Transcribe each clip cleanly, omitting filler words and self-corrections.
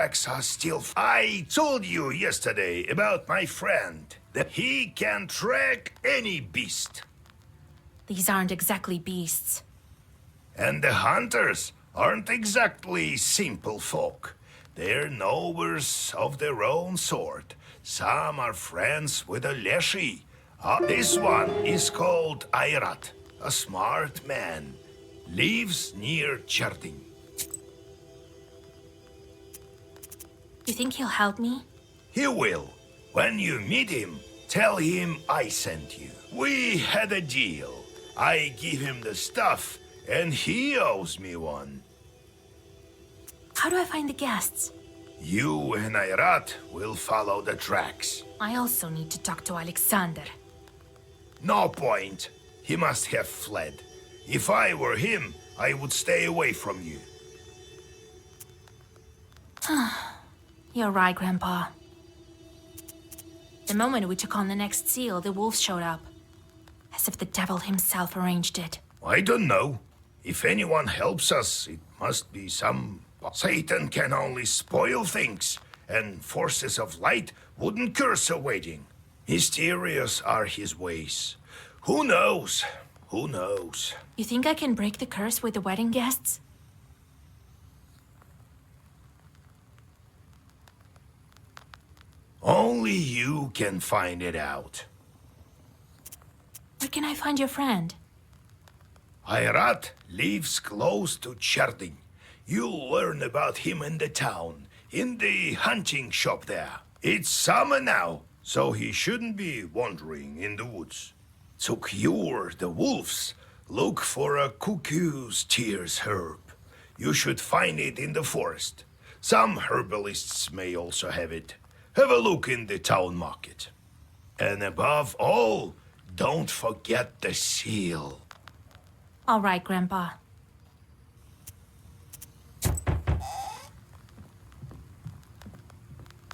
are still. I told you yesterday about my friend that he can track any beast. These aren't exactly beasts. And the hunters aren't exactly simple folk. They're knowers of their own sort. Some are friends with a Leshy. This one is called Ayrat, a smart man. Lives near Cherding. You think he'll help me? He will. When you meet him, tell him I sent you. We had a deal. I give him the stuff, and he owes me one. How do I find the guests? You and Ayrat will follow the tracks. I also need to talk to Alexander. No point. He must have fled. If I were him, I would stay away from you. You're right, Grandpa. The moment we took on the next seal, the wolves showed up. As if the devil himself arranged it. I don't know. If anyone helps us, it must be some... Satan can only spoil things, and forces of light wouldn't curse a wedding. Mysterious are his ways. Who knows? Who knows? You think I can break the curse with the wedding guests? Only you can find it out. Where can I find your friend? Ayrat lives close to Cherding. You'll learn about him in the town, in the hunting shop there. It's summer now, so he shouldn't be wandering in the woods. To cure the wolves, look for a cuckoo's tears herb. You should find it in the forest. Some herbalists may also have it. Have a look in the town market. And above all, don't forget the seal. All right, Grandpa.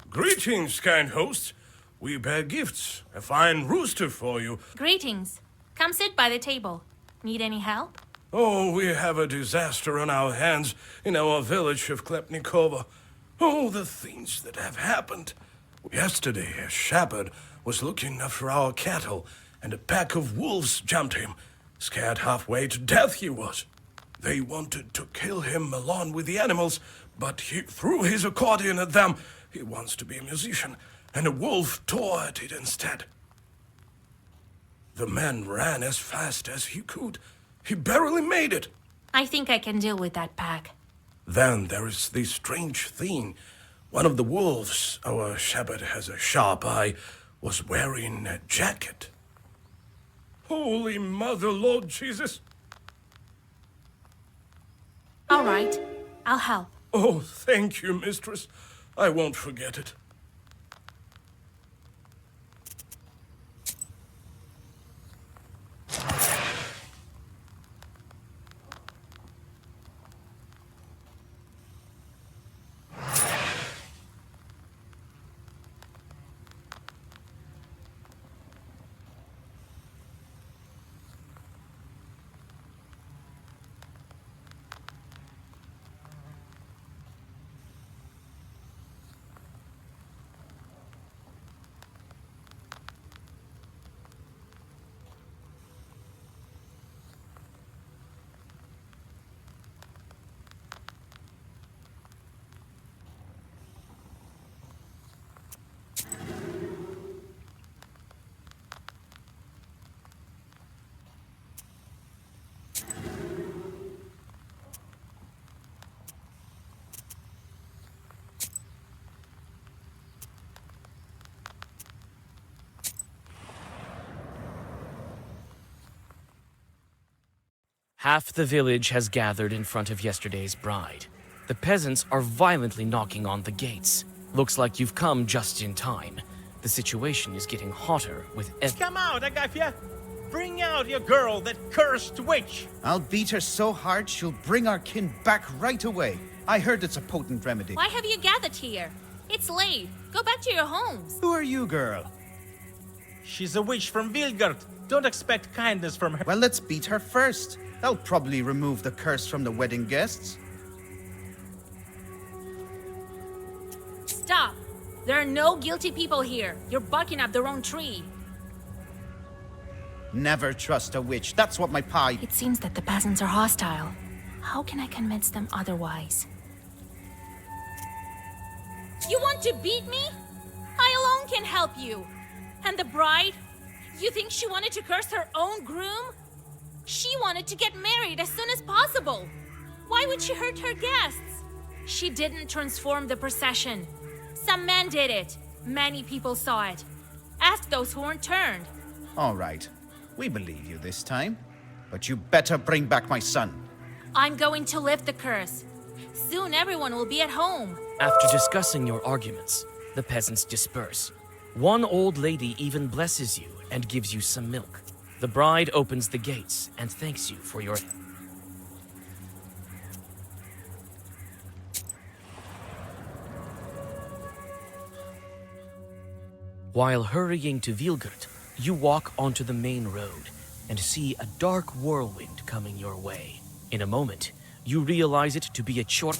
Greetings, kind host. We bear gifts. A fine rooster for you. Greetings. Come sit by the table. Need any help? Oh, we have a disaster on our hands in our village of Klepnikova. Oh, the things that have happened. Yesterday, a shepherd was looking after our cattle, and a pack of wolves jumped him. Scared halfway to death he was. They wanted to kill him along with the animals, but he threw his accordion at them. He wants to be a musician, and a wolf tore at it instead. The man ran as fast as he could. He barely made it. I think I can deal with that pack. Then there is this strange thing. One of the wolves, our shepherd has a sharp eye, was wearing a jacket. Holy Mother, Lord Jesus! All right. I'll help. Oh, thank you, mistress. I won't forget it. Half the village has gathered in front of yesterday's bride. The peasants are violently knocking on the gates. Looks like you've come just in time. The situation is getting hotter with Come out, Agafia! Bring out your girl, that cursed witch! I'll beat her so hard she'll bring our kin back right away. I heard it's a potent remedy. Why have you gathered here? It's late. Go back to your homes. Who are you, girl? She's a witch from Vilgard. Don't expect kindness from her. Well, let's beat her first. That'll probably remove the curse from the wedding guests. Stop! There are no guilty people here. You're barking up the wrong tree. Never trust a witch. That's what my pa... It seems that the peasants are hostile. How can I convince them otherwise? You want to beat me? I alone can help you. And the bride? You think she wanted to curse her own groom? She wanted to get married as soon as possible. Why would she hurt her guests? She didn't transform the procession. Some man did it. Many people saw it. Ask those who weren't turned. All right. We believe you this time. But you better bring back my son. I'm going to lift the curse. Soon everyone will be at home. After discussing your arguments, the peasants disperse. One old lady even blesses you and gives you some milk. The bride opens the gates and thanks you for your... While hurrying to Vilgert, you walk onto the main road and see a dark whirlwind coming your way. In a moment, you realize it to be a short...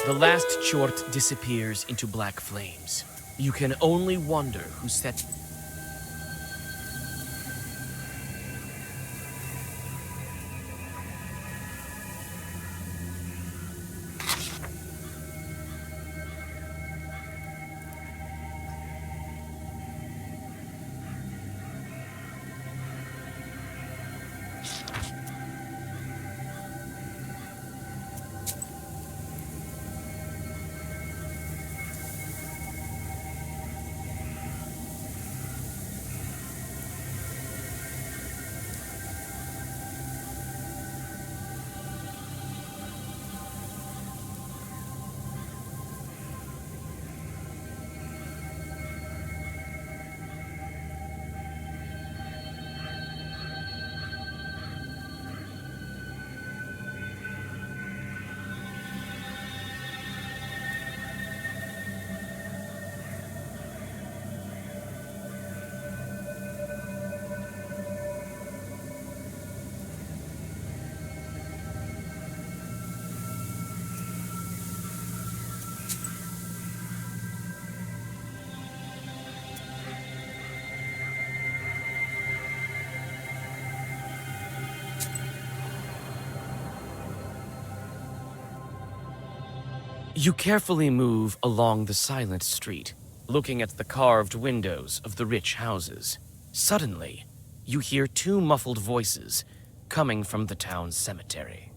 The last chort disappears into black flames. You can only wonder who set... You carefully move along the silent street, looking at the carved windows of the rich houses. Suddenly, you hear two muffled voices coming from the town's cemetery.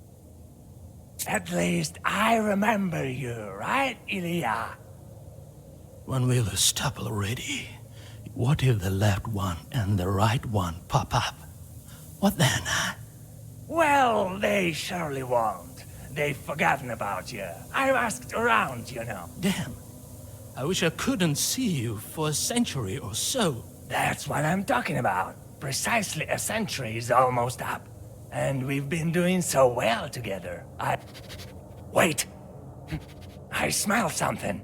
At least I remember you, right, Ilya? When will you stop already? What if the left one and the right one pop up? What then, huh? Well, they surely won't. They've forgotten about you. I've asked around, you know. Damn. I wish I couldn't see you for a century or so. That's what I'm talking about. Precisely a century is almost up. And we've been doing so well together. Wait! I smell something.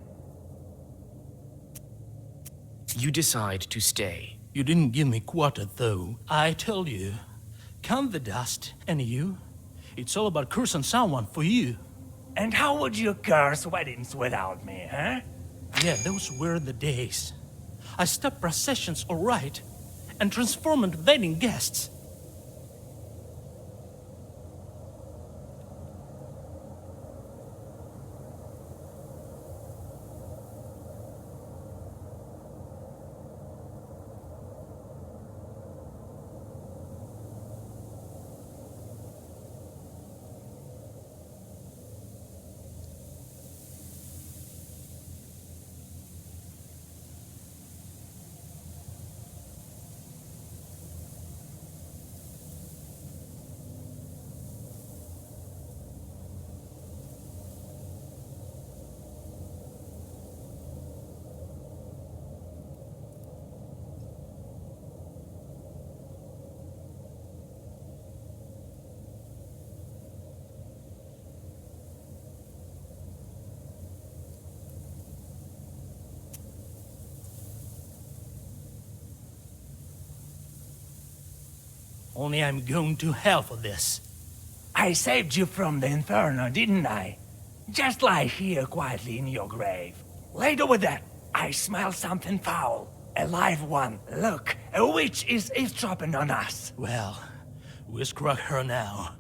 You decide to stay. You didn't give me quarter, though. I told you. Count the dust, and you? It's all about cursing someone for you. And how would you curse weddings without me, huh? Yeah, those were the days. I stopped processions, all right, and transformed wedding guests. Only I'm going to hell for this. I saved you from the inferno, didn't I? Just lie here quietly in your grave. Later with that, I smell something foul. A live one. Look, a witch is eavesdropping on us. Well, we'll scrug her now.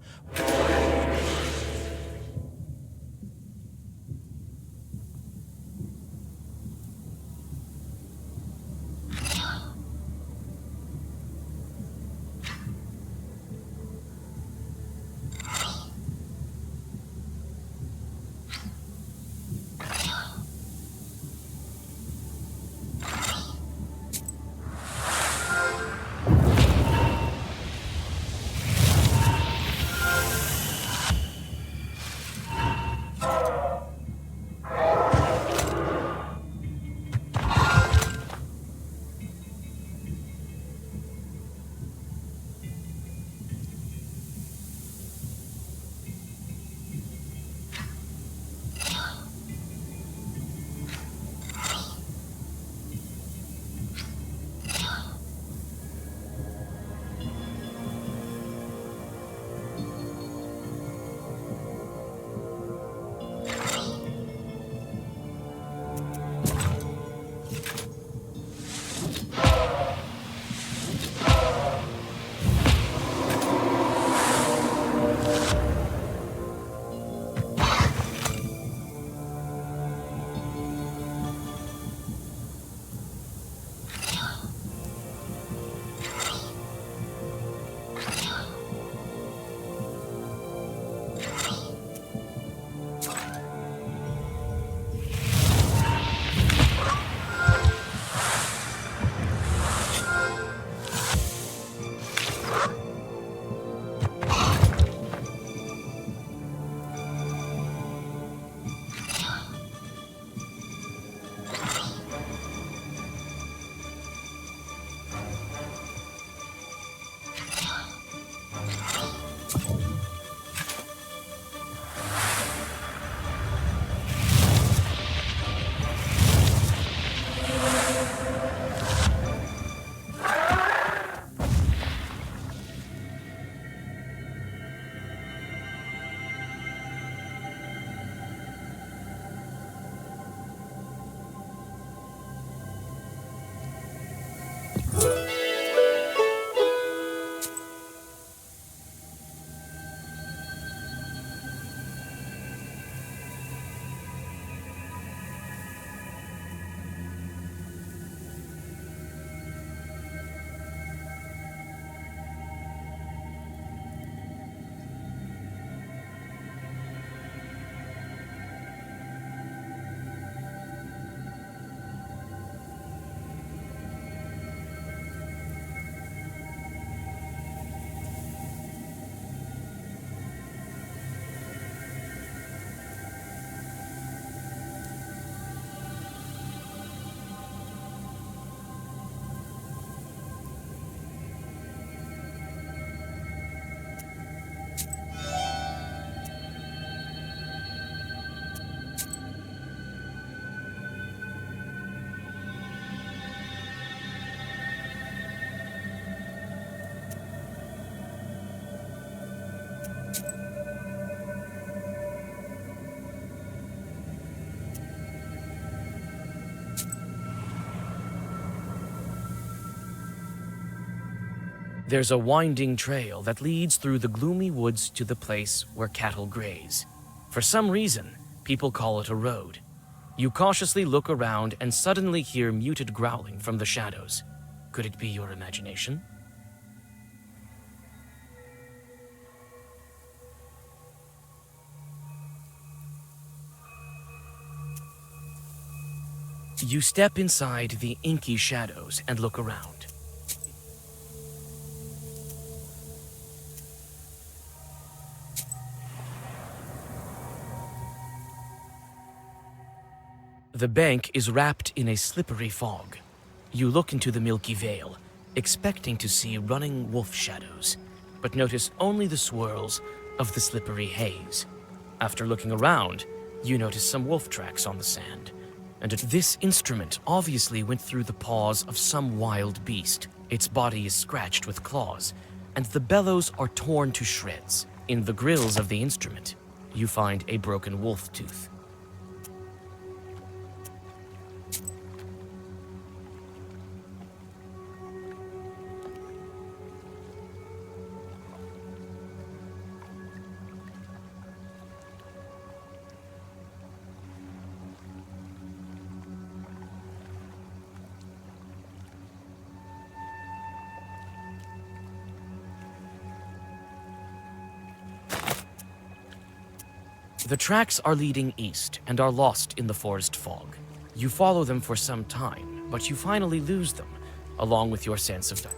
There's a winding trail that leads through the gloomy woods to the place where cattle graze. For some reason, people call it a road. You cautiously look around and suddenly hear muted growling from the shadows. Could it be your imagination? You step inside the inky shadows and look around. The bank is wrapped in a slippery fog. You look into the milky veil, expecting to see running wolf shadows, but notice only the swirls of the slippery haze. After looking around, you notice some wolf tracks on the sand, and this instrument obviously went through the paws of some wild beast. Its body is scratched with claws, and the bellows are torn to shreds. In the grills of the instrument, you find a broken wolf tooth. The tracks are leading east and are lost in the forest fog. You follow them for some time, but you finally lose them, along with your sense of time.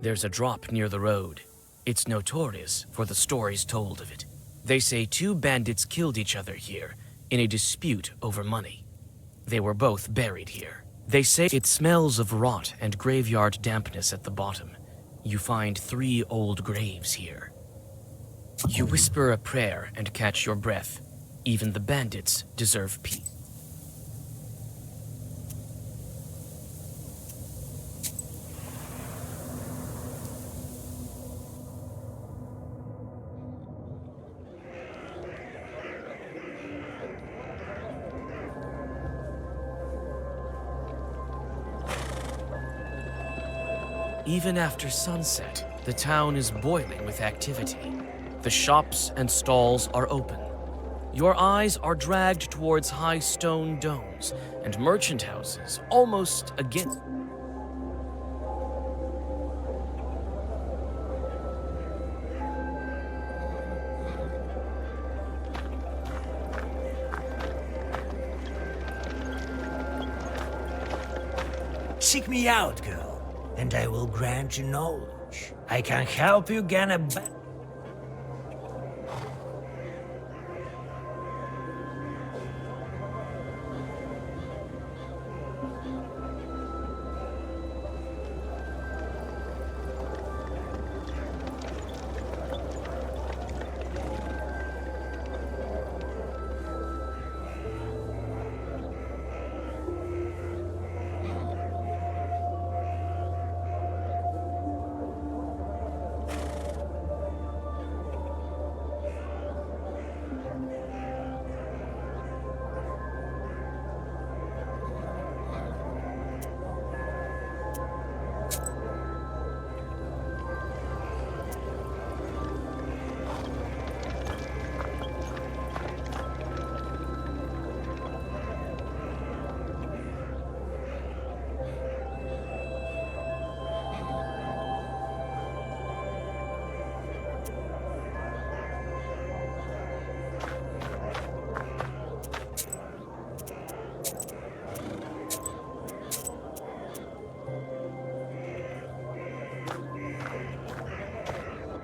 There's a drop near the road. It's notorious for the stories told of it. They say two bandits killed each other here in a dispute over money. They were both buried here. They say it smells of rot and graveyard dampness at the bottom. You find 3 old graves here. You whisper a prayer and catch your breath. Even the bandits deserve peace. Even after sunset, the town is boiling with activity. The shops and stalls are open. Your eyes are dragged towards high stone domes and merchant houses almost against. Seek me out, girl, and I will grant you knowledge. I can help you gain a better.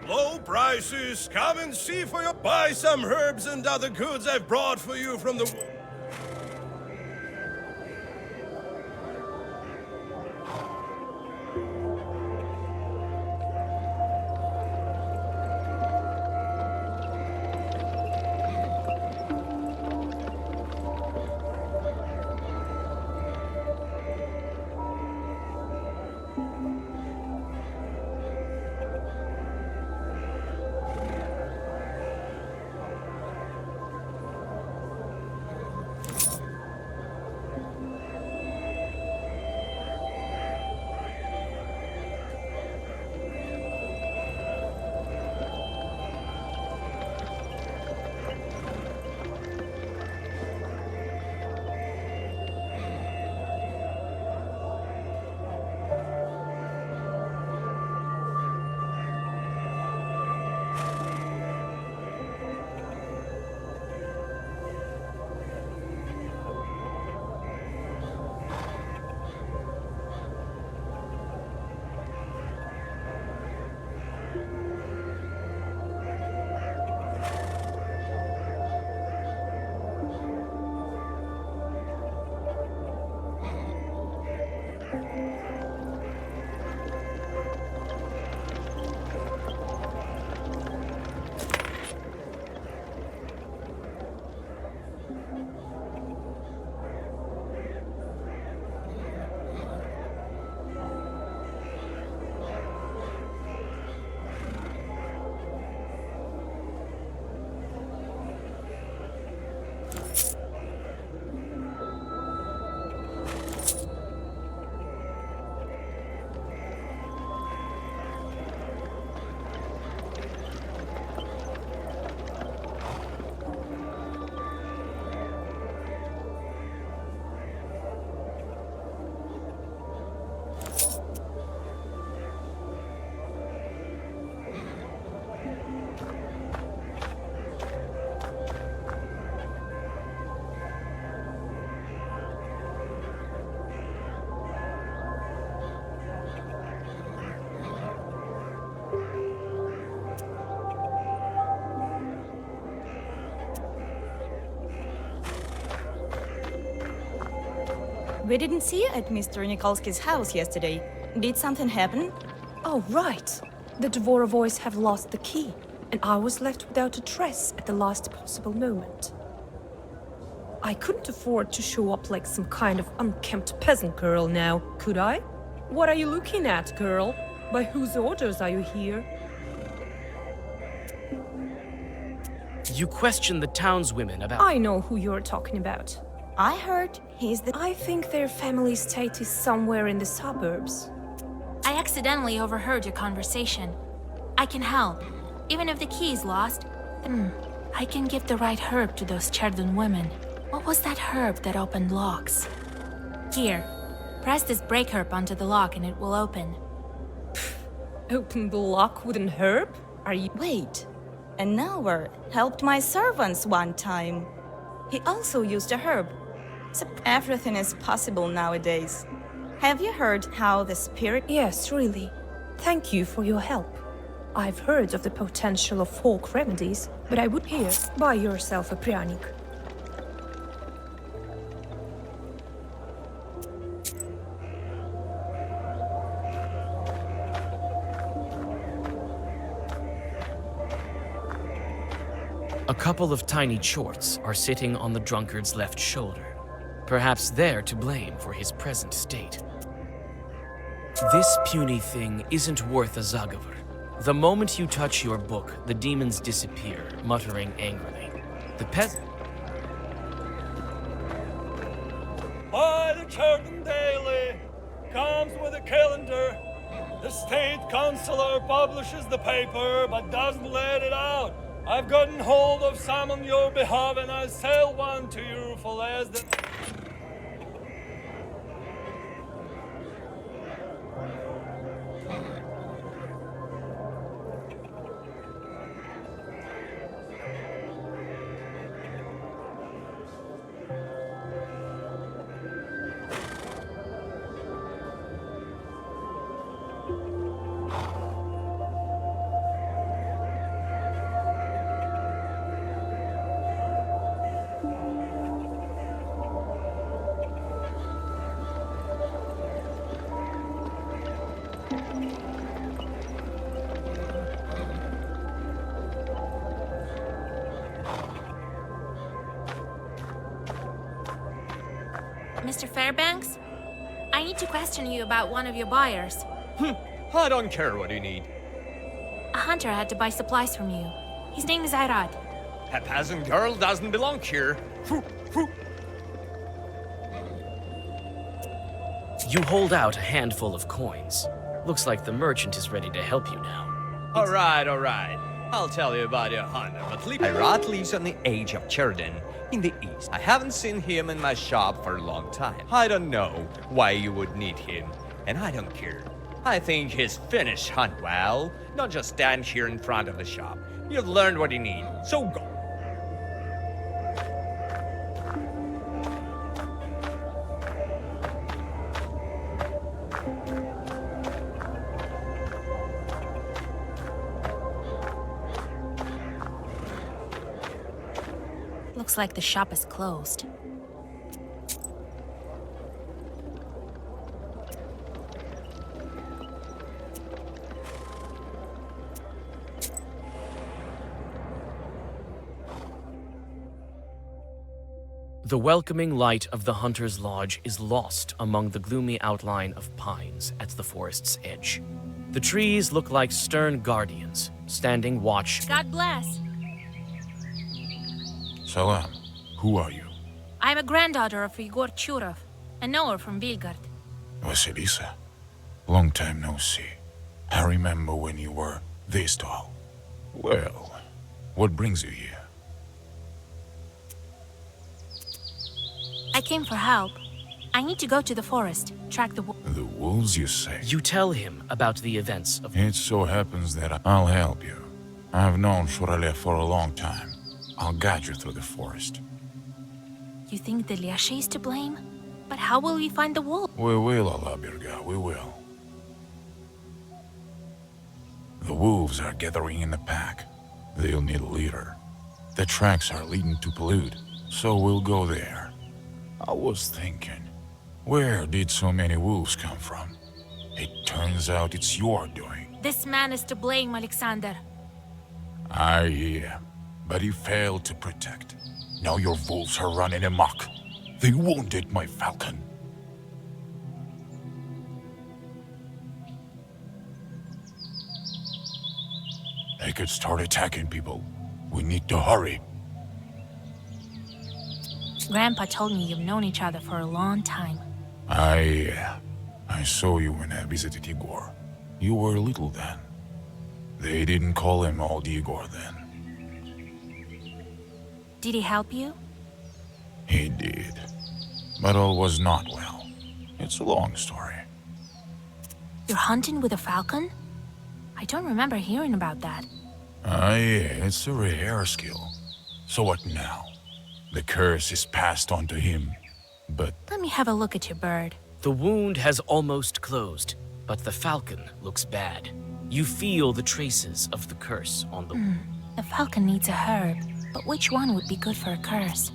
Low prices. Come and see for you. Buy some herbs and other goods I've brought for you from the... We didn't see you at Mr. Nikolsky's house yesterday. Did something happen? Oh, right. The Dvorovoys have lost the key, and I was left without a dress at the last possible moment. I couldn't afford to show up like some kind of unkempt peasant girl now, could I? What are you looking at, girl? By whose orders are you here? You question the townswomen about... I know who you're talking about. I heard he's the... I think their family estate is somewhere in the suburbs. I accidentally overheard your conversation. I can help. Even if the key is lost, I can give the right herb to those Cherdon women. What was that herb that opened locks? Here, press this break herb onto the lock and it will open. Open the lock with an herb? Are you... Wait. An hour helped my servants one time. He also used a herb. So everything is possible nowadays. Have you heard how the spirit... Yes, really. Thank you for your help. I've heard of the potential of folk remedies, but I would here buy yourself a pryanik. A couple of tiny chorts are sitting on the drunkard's left shoulder, perhaps they're to blame for his present state. This puny thing isn't worth a Zagavr. The moment you touch your book, the demons disappear, muttering angrily. The peasant... By the Cherdon Daily comes with a calendar. The state councillor publishes the paper but doesn't let it out. I've gotten hold of some on your behalf and I'll sell one to you for less than... Mr. Fairbanks? I need to question you about one of your buyers. I don't care what you need. A hunter had to buy supplies from you. His name is Irad. A peasant girl doesn't belong here. You hold out a handful of coins. Looks like the merchant is ready to help you now. All right. I'll tell you about your hunter, but Irad lives on the edge of Cherdon, in the east. I haven't seen him in my shop for a long time. I don't know why you would need him, and I don't care. I think he's finished hunt well. Don't just stand here in front of the shop. You've learned what you need, so go. Looks like the shop is closed. The welcoming light of the hunter's lodge is lost among the gloomy outline of pines at the forest's edge. The trees look like stern guardians, standing watch. God bless. Salam. Who are you? I'm a granddaughter of Igor Churov, a knower from Vilgard. Vasilisa. Long time no see. I remember when you were this tall. Well, what brings you here? I came for help. I need to go to the forest, track the The wolves, you say? You tell him about the events of... It so happens that I'll help you. I've known Shuralev for a long time. I'll guide you through the forest. You think the Liashe is to blame? But how will we find the wolf? We will, Alabirga, we will. The wolves are gathering in the pack. They'll need a leader. The tracks are leading to Polud, so we'll go there. I was thinking, Where did so many wolves come from? It turns out it's your doing. This man is to blame, Alexander. I hear, but he failed to protect. Now your wolves are running amok. They wounded my falcon. They could start attacking people. We need to hurry. Grandpa told me you've known each other for a long time. I saw you when I visited Igor. You were little then. They didn't call him Old Igor then. Did he help you? He did. But all was not well. It's a long story. You're hunting with a falcon? I don't remember hearing about that. Yeah, it's a rare skill. So what now? The curse is passed on to him, but... Let me have a look at your bird. The wound has almost closed, but the falcon looks bad. You feel the traces of the curse on the wound. The falcon needs a herb, but which one would be good for a curse?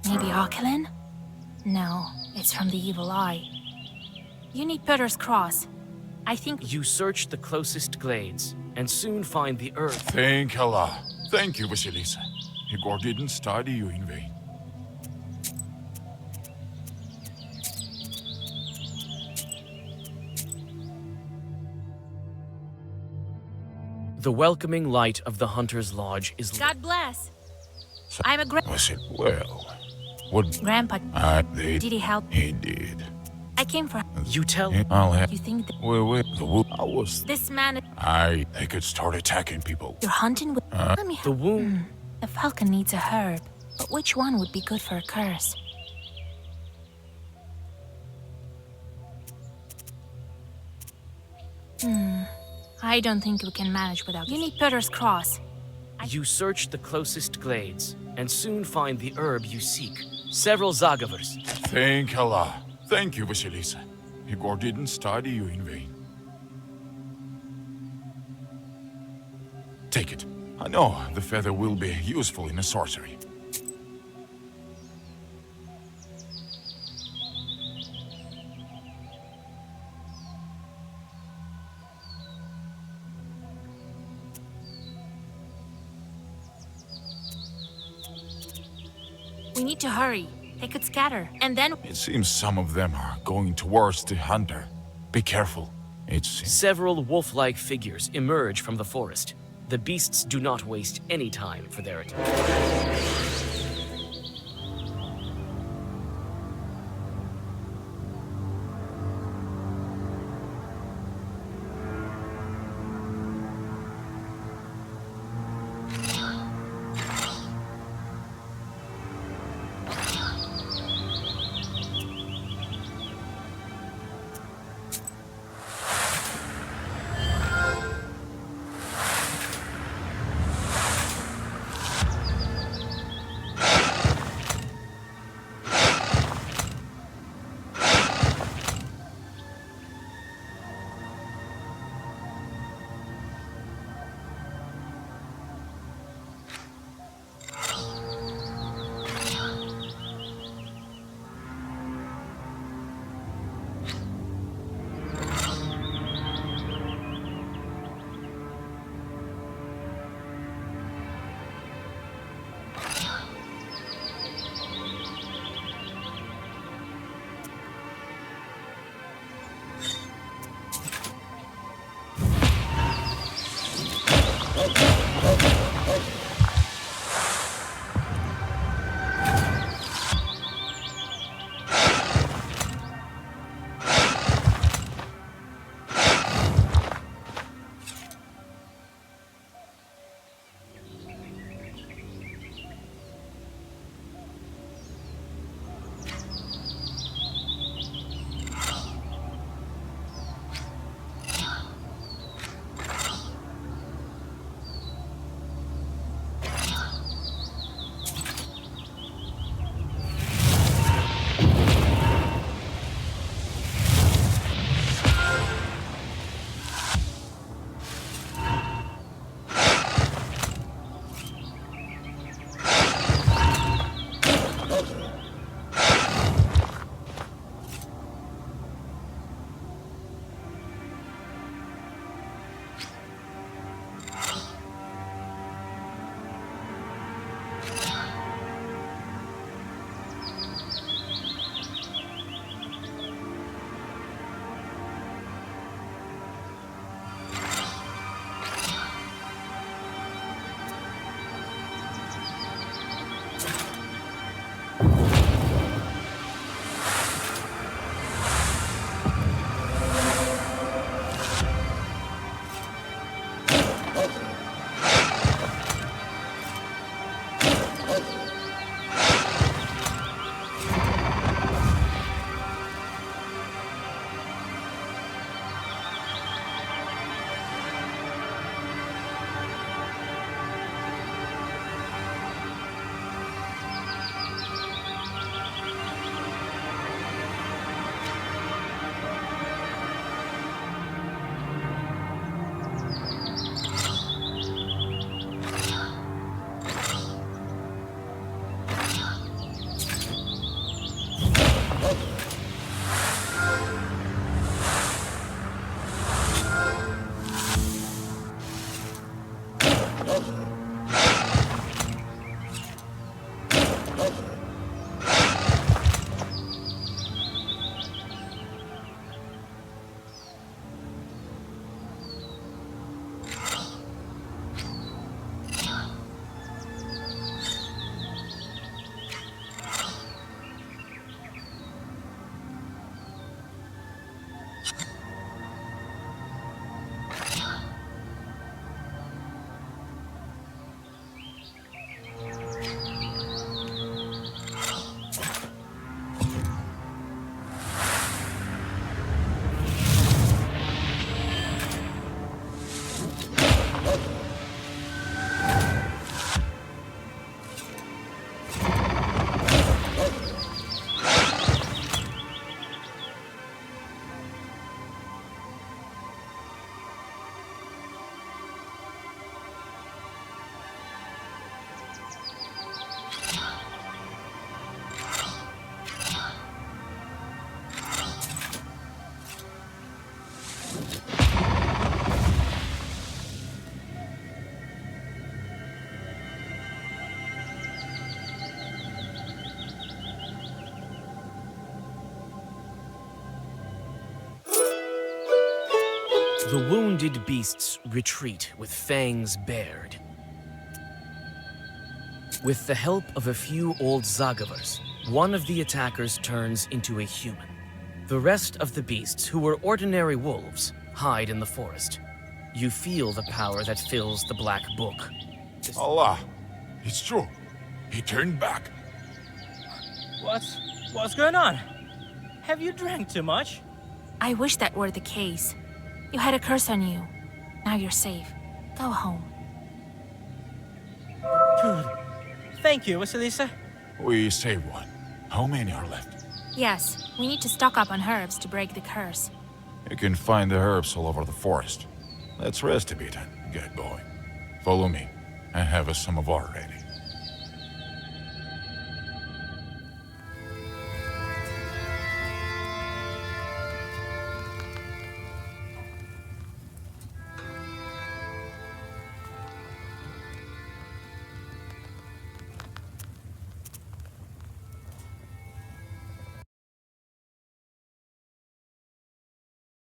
Maybe Akelin? No, it's from the Evil Eye. You need Peter's Cross. I think... You search the closest glades, and soon find the earth. Thank Allah. Thank you, Vasilisa. Igor didn't study you in vain. The welcoming light of the Hunter's Lodge is lit. God bless. So, I'm a was it well? What? Grandpa. Did he help? He did. I came for... You tell... I'll have... You think that... Wait, the wolf... I was... This man... They could start attacking people. You're hunting with... Let me... The wound... The falcon needs a herb, but which one would be good for a curse? I don't think we can manage without... You need Peter's Cross. You search the closest glades, and soon find the herb you seek. Several Zagavers. Thank Allah. Thank you, Vasilisa. Igor didn't study you in vain. Take it. I know the feather will be useful in a sorcery. We need to hurry. They could scatter, and then... It seems some of them are going towards the hunter. Be careful. Several wolf-like figures emerge from the forest. The beasts do not waste any time for their attack. The wounded beasts retreat with fangs bared. With the help of a few old Zagavars, one of the attackers turns into a human. The rest of the beasts, who were ordinary wolves, hide in the forest. You feel the power that fills the Black Book. Allah, it's true. He turned back. What's going on? Have you drank too much? I wish that were the case. You had a curse on you. Now you're safe. Go home. Good. Thank you, Vasilisa. We saved one. How many are left? Yes, we need to stock up on herbs to break the curse. You can find the herbs all over the forest. Let's rest a bit and get going. Follow me. I have a samovar ready.